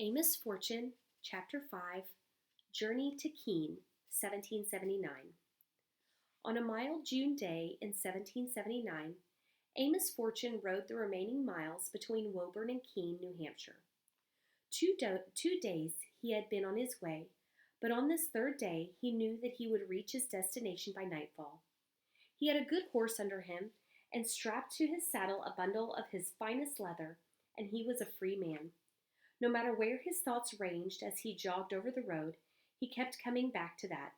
Amos Fortune, Chapter 5, Journey to Keene, 1779. On a mild June day in 1779, Amos Fortune rode the remaining miles between Woburn and Keene, New Hampshire. 2 days he had been on his way, but on this third day he knew that he would reach his destination by nightfall. He had a good horse under him, and strapped to his saddle a bundle of his finest leather, and he was a free man. No matter where his thoughts ranged as he jogged over the road, he kept coming back to that.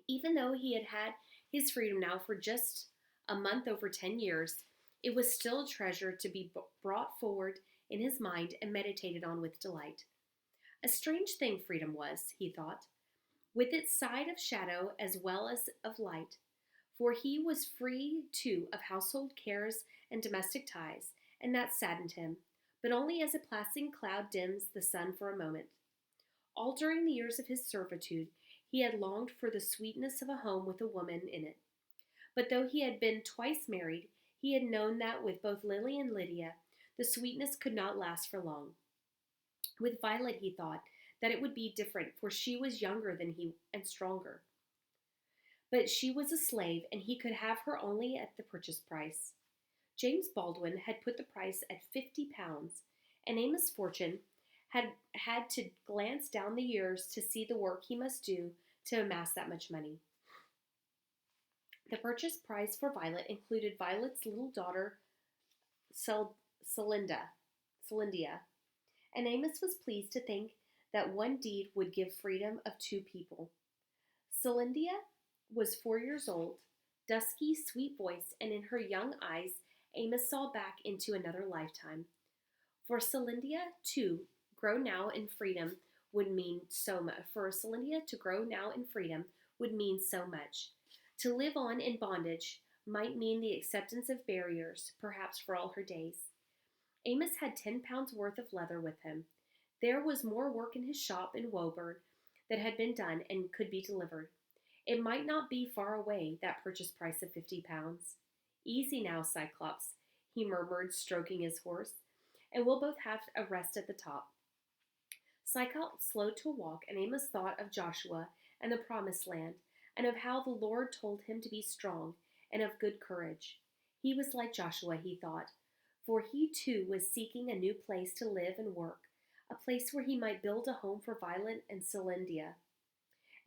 Even though he had had his freedom now for just a month over 10 years, it was still a treasure to be brought forward in his mind and meditated on with delight. A strange thing freedom was, he thought, with its side of shadow as well as of light, for he was free too of household cares and domestic ties, and that saddened him, but only as a passing cloud dims the sun for a moment. All during the years of his servitude, he had longed for the sweetness of a home with a woman in it. But though he had been twice married, he had known that with both Lily and Lydia, the sweetness could not last for long. With Violet, he thought that it would be different, for she was younger than he and stronger. But she was a slave, and he could have her only at the purchase price. James Baldwin had put the price at £50, and Amos Fortune had to glance down the years to see the work he must do to amass that much money. The purchase price for Violet included Violet's little daughter, Celindia, and Amos was pleased to think that one deed would give freedom of two people. Celindia was 4 years old, dusky, sweet voiced, and in her young eyes Amos saw back into another lifetime. For Celindia, too, grow now in freedom would mean so much. For Celindia to grow now in freedom would mean so much. To live on in bondage might mean the acceptance of barriers, perhaps for all her days. Amos had £10 worth of leather with him. There was more work in his shop in Woburn that had been done and could be delivered. It might not be far away, that purchase price of £50. Easy now, Cyclops, he murmured, stroking his horse, and we'll both have a rest at the top. Cyclops slowed to a walk, and Amos thought of Joshua and the promised land, and of how the Lord told him to be strong and of good courage. He was like Joshua, he thought, for he too was seeking a new place to live and work, a place where he might build a home for Violet and Celindia,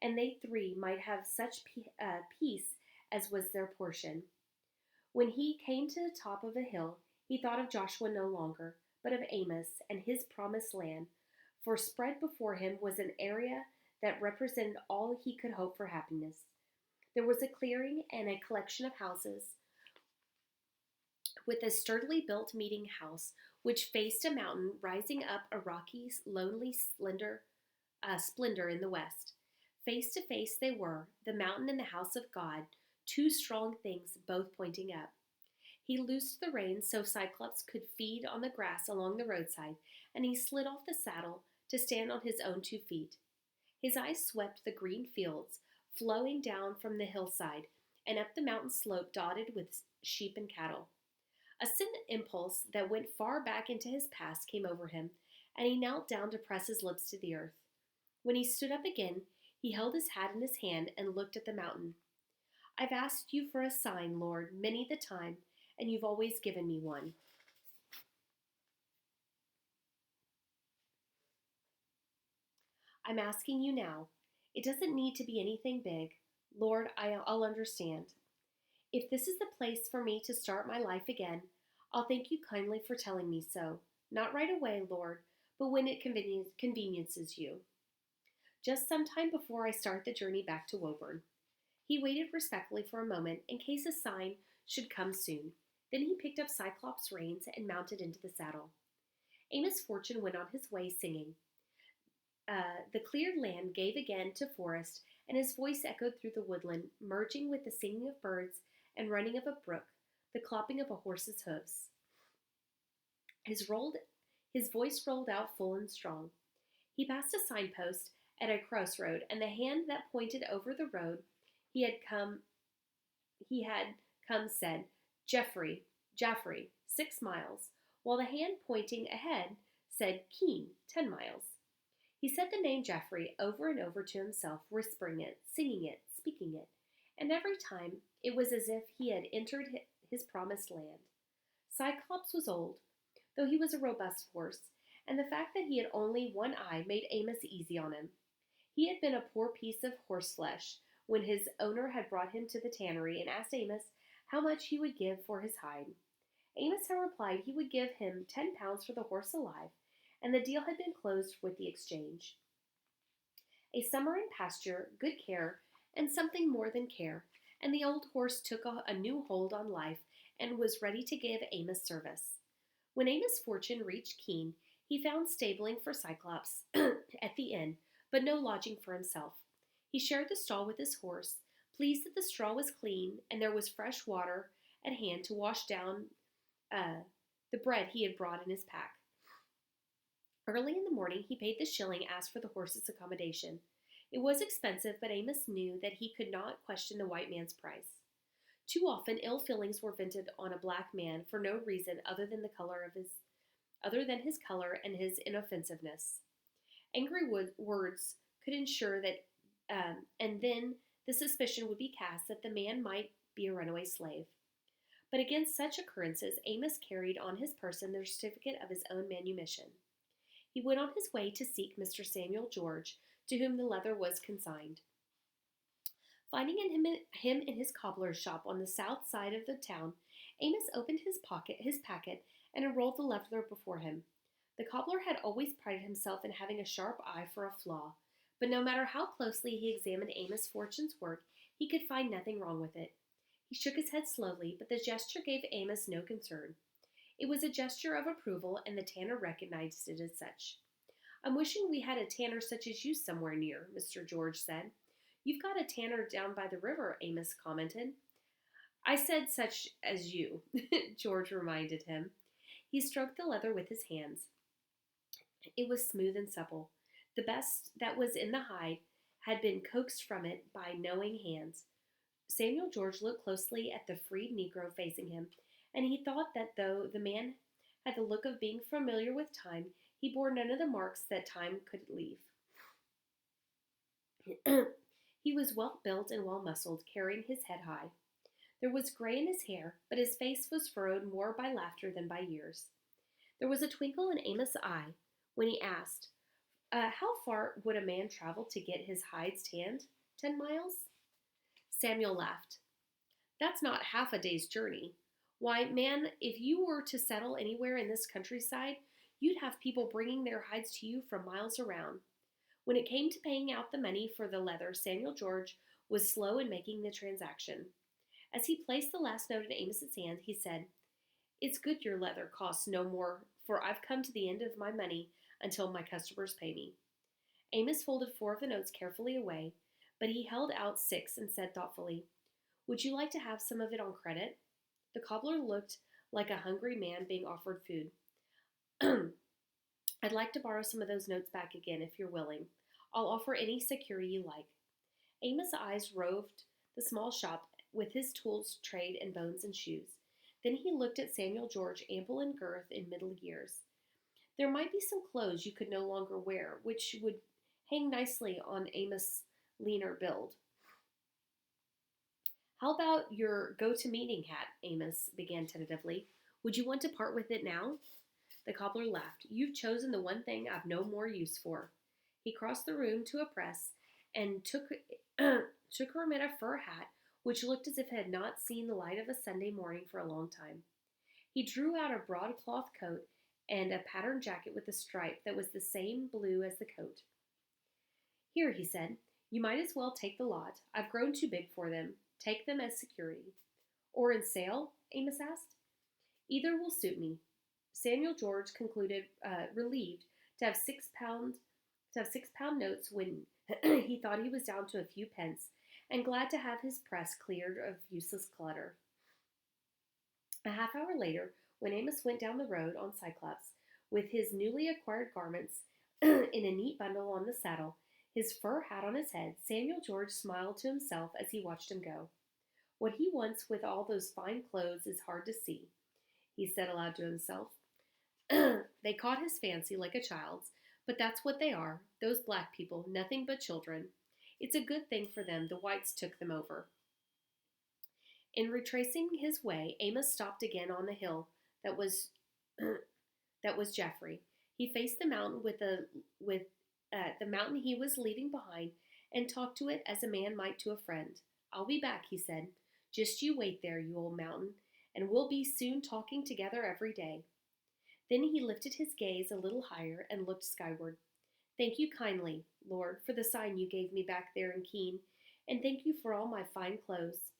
and they three might have such peace as was their portion. When he came to the top of a hill, he thought of Joshua no longer, but of Amos and his promised land, for spread before him was an area that represented all he could hope for happiness. There was a clearing and a collection of houses, with a sturdily built meeting house which faced a mountain rising up a rocky, lonely splendor in the west. Face to face they were, the mountain and the house of God, two strong things both pointing up. He loosed the reins so Cyclops could feed on the grass along the roadside, and he slid off the saddle to stand on his own 2 feet. His eyes swept the green fields flowing down from the hillside and up the mountain slope dotted with sheep and cattle. A sudden impulse that went far back into his past came over him, and he knelt down to press his lips to the earth. When he stood up again, he held his hat in his hand and looked at the mountain. I've asked you for a sign, Lord, many the time, and you've always given me one. I'm asking you now. It doesn't need to be anything big. Lord, I'll understand. If this is the place for me to start my life again, I'll thank you kindly for telling me so. Not right away, Lord, but when it conveniences you. Just some time before I start the journey back to Woburn. He waited respectfully for a moment in case a sign should come soon. Then he picked up Cyclops' reins and mounted into the saddle. Amos Fortune went on his way singing. The cleared land gave again to forest, and his voice echoed through the woodland, merging with the singing of birds and running of a brook, the clopping of a horse's hoofs. His voice rolled out full and strong. He passed a signpost at a crossroad, and the hand that pointed over the road he had come said, Jaffrey, 6 miles, while the hand pointing ahead said Keene, 10 miles. He said the name Jeffrey over and over to himself, whispering it, singing it, speaking it, and every time it was as if he had entered his promised land. Cyclops was old, though he was a robust horse, and the fact that he had only one eye made Amos easy on him. He had been a poor piece of horseflesh when his owner had brought him to the tannery and asked Amos how much he would give for his hide. Amos had replied he would give him 10 pounds for the horse alive, and the deal had been closed with the exchange. A summer in pasture, good care, and something more than care, and the old horse took a new hold on life and was ready to give Amos service. When Amos' fortune reached Keene, he found stabling for Cyclops at the inn, but no lodging for himself. He shared the stall with his horse, pleased that the straw was clean and there was fresh water at hand to wash down the bread he had brought in his pack. Early in the morning, he paid the shilling asked for the horse's accommodation. It was expensive, but Amos knew that he could not question the white man's price. Too often, ill feelings were vented on a black man for no reason other than his color and his inoffensiveness. Angry words could ensure that, and then the suspicion would be cast that the man might be a runaway slave. But against such occurrences, Amos carried on his person the certificate of his own manumission. He went on his way to seek Mr. Samuel George, to whom the leather was consigned. Finding him in his cobbler's shop on the south side of the town, Amos opened his packet, and unrolled the leather before him. The cobbler had always prided himself in having a sharp eye for a flaw, but no matter how closely he examined Amos Fortune's work, he could find nothing wrong with it. He shook his head slowly, but the gesture gave Amos no concern. It was a gesture of approval, and the tanner recognized it as such. "I'm wishing we had a tanner such as you somewhere near," Mr. George said. "You've got a tanner down by the river," Amos commented. "I said such as you," George reminded him. He stroked the leather with his hands. It was smooth and supple. The best that was in the hide had been coaxed from it by knowing hands. Samuel George looked closely at the freed Negro facing him, and he thought that though the man had the look of being familiar with time, he bore none of the marks that time could leave. He was well built and well muscled, carrying his head high. There was gray in his hair, but his face was furrowed more by laughter than by years. There was a twinkle in Amos' eye when he asked, "How far would a man travel to get his hides tanned? 10 miles?" Samuel laughed. "That's not half a day's journey. Why, man, if you were to settle anywhere in this countryside, you'd have people bringing their hides to you from miles around." When it came to paying out the money for the leather, Samuel George was slow in making the transaction. As he placed the last note in Amos's hand, he said, "It's good your leather costs no more, for I've come to the end of my money until my customers pay me." Amos folded 4 of the notes carefully away, but he held out 6 and said thoughtfully, "Would you like to have some of it on credit?" The cobbler looked like a hungry man being offered food. "I'd like to borrow some of those notes back again, if you're willing. I'll offer any security you like." Amos' eyes roved the small shop with his tools, trade, and bones and shoes. Then he looked at Samuel George, ample in girth, in middle years. There might be some clothes you could no longer wear, which would hang nicely on Amos' leaner build. "How about your go-to-meeting hat?" Amos began tentatively. "Would you want to part with it now?" The cobbler laughed. "You've chosen the one thing I've no more use for." He crossed the room to a press and took from it a fur hat, which looked as if it had not seen the light of a Sunday morning for a long time. He drew out a broadcloth coat and a patterned jacket with a stripe that was the same blue as the coat. "Here," he said, "you might as well take the lot. I've grown too big for them. Take them as security." "Or in sale?" Amos asked. "Either will suit me." Samuel George concluded, relieved to have 6 pound notes when he thought he was down to a few pence, and glad to have his press cleared of useless clutter. A half hour later, when Amos went down the road on Cyclops, with his newly acquired garments in a neat bundle on the saddle, his fur hat on his head, Samuel George smiled to himself as he watched him go. "What he wants with all those fine clothes is hard to see," he said aloud to himself. They caught his fancy like a child's, but that's what they are, those black people, nothing but children. It's a good thing for them the whites took them over. In retracing his way, Amos stopped again on the hill that was that was Jeffrey. He faced the mountain with the mountain he was leaving behind and talked to it as a man might to a friend. "I'll be back," he said. "Just you wait there, you old mountain, and we'll be soon talking together every day." Then he lifted his gaze a little higher and looked skyward. "Thank you kindly, Lord, for the sign you gave me back there in Keene, and thank you for all my fine clothes.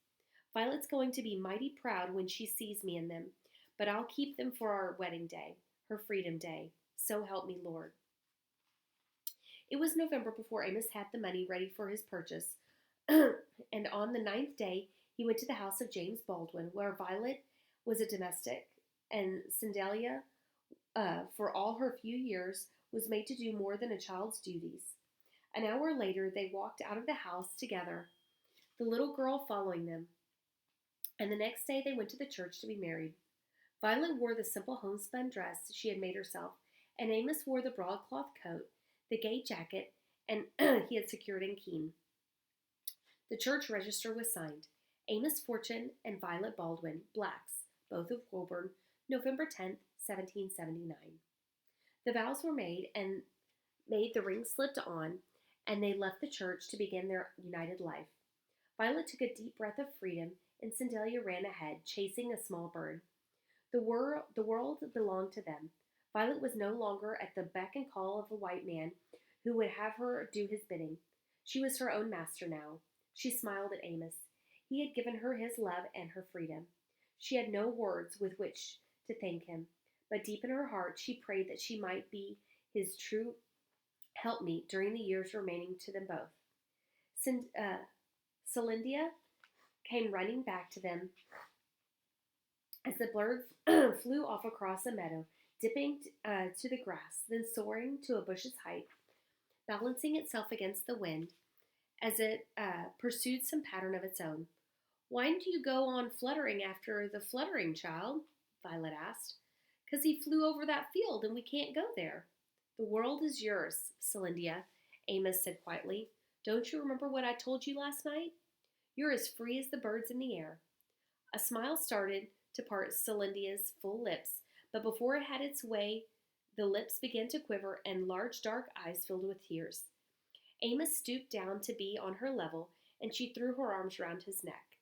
Violet's going to be mighty proud when she sees me in them, but I'll keep them for our wedding day, her freedom day. So help me, Lord." It was November before Amos had the money ready for his purchase, and on the ninth day he went to the house of James Baldwin, where Violet was a domestic, and Cindelia, for all her few years, was made to do more than a child's duties. An hour later they walked out of the house together, the little girl following them, and the next day they went to the church to be married. Violet wore the simple homespun dress she had made herself, and Amos wore the broadcloth coat, the gay jacket, and he had secured in Keene. The church register was signed. Amos Fortune and Violet Baldwin, blacks, both of Woburn, November 10th, 1779. The vows were made, the ring slipped on, and they left the church to begin their united life. Violet took a deep breath of freedom, and Cindelia ran ahead, chasing a small bird. The world belonged to them. Violet was no longer at the beck and call of a white man who would have her do his bidding. She was her own master now. She smiled at Amos. He had given her his love and her freedom. She had no words with which to thank him, but deep in her heart she prayed that she might be his true helpmeet during the years remaining to them both. Celindia came running back to them as the bird flew off across a meadow, dipping to the grass, then soaring to a bush's height, balancing itself against the wind as it pursued some pattern of its own. "Why do you go on fluttering after the fluttering, child?" Violet asked. "'Cause he flew over that field and we can't go there." "The world is yours, Celindia," Amos said quietly. "Don't you remember what I told you last night? You're as free as the birds in the air." A smile started to part Celindia's full lips, but before it had its way, the lips began to quiver and large dark eyes filled with tears. Amos stooped down to be on her level, and she threw her arms round his neck.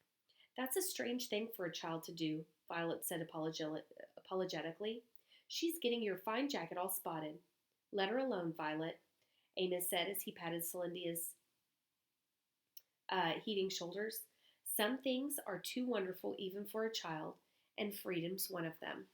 "That's a strange thing for a child to do," Violet said apologetically. "She's getting your fine jacket all spotted." "Let her alone, Violet," Amos said as he patted Celindia's heaving shoulders. "Some things are too wonderful even for a child, and freedom's one of them."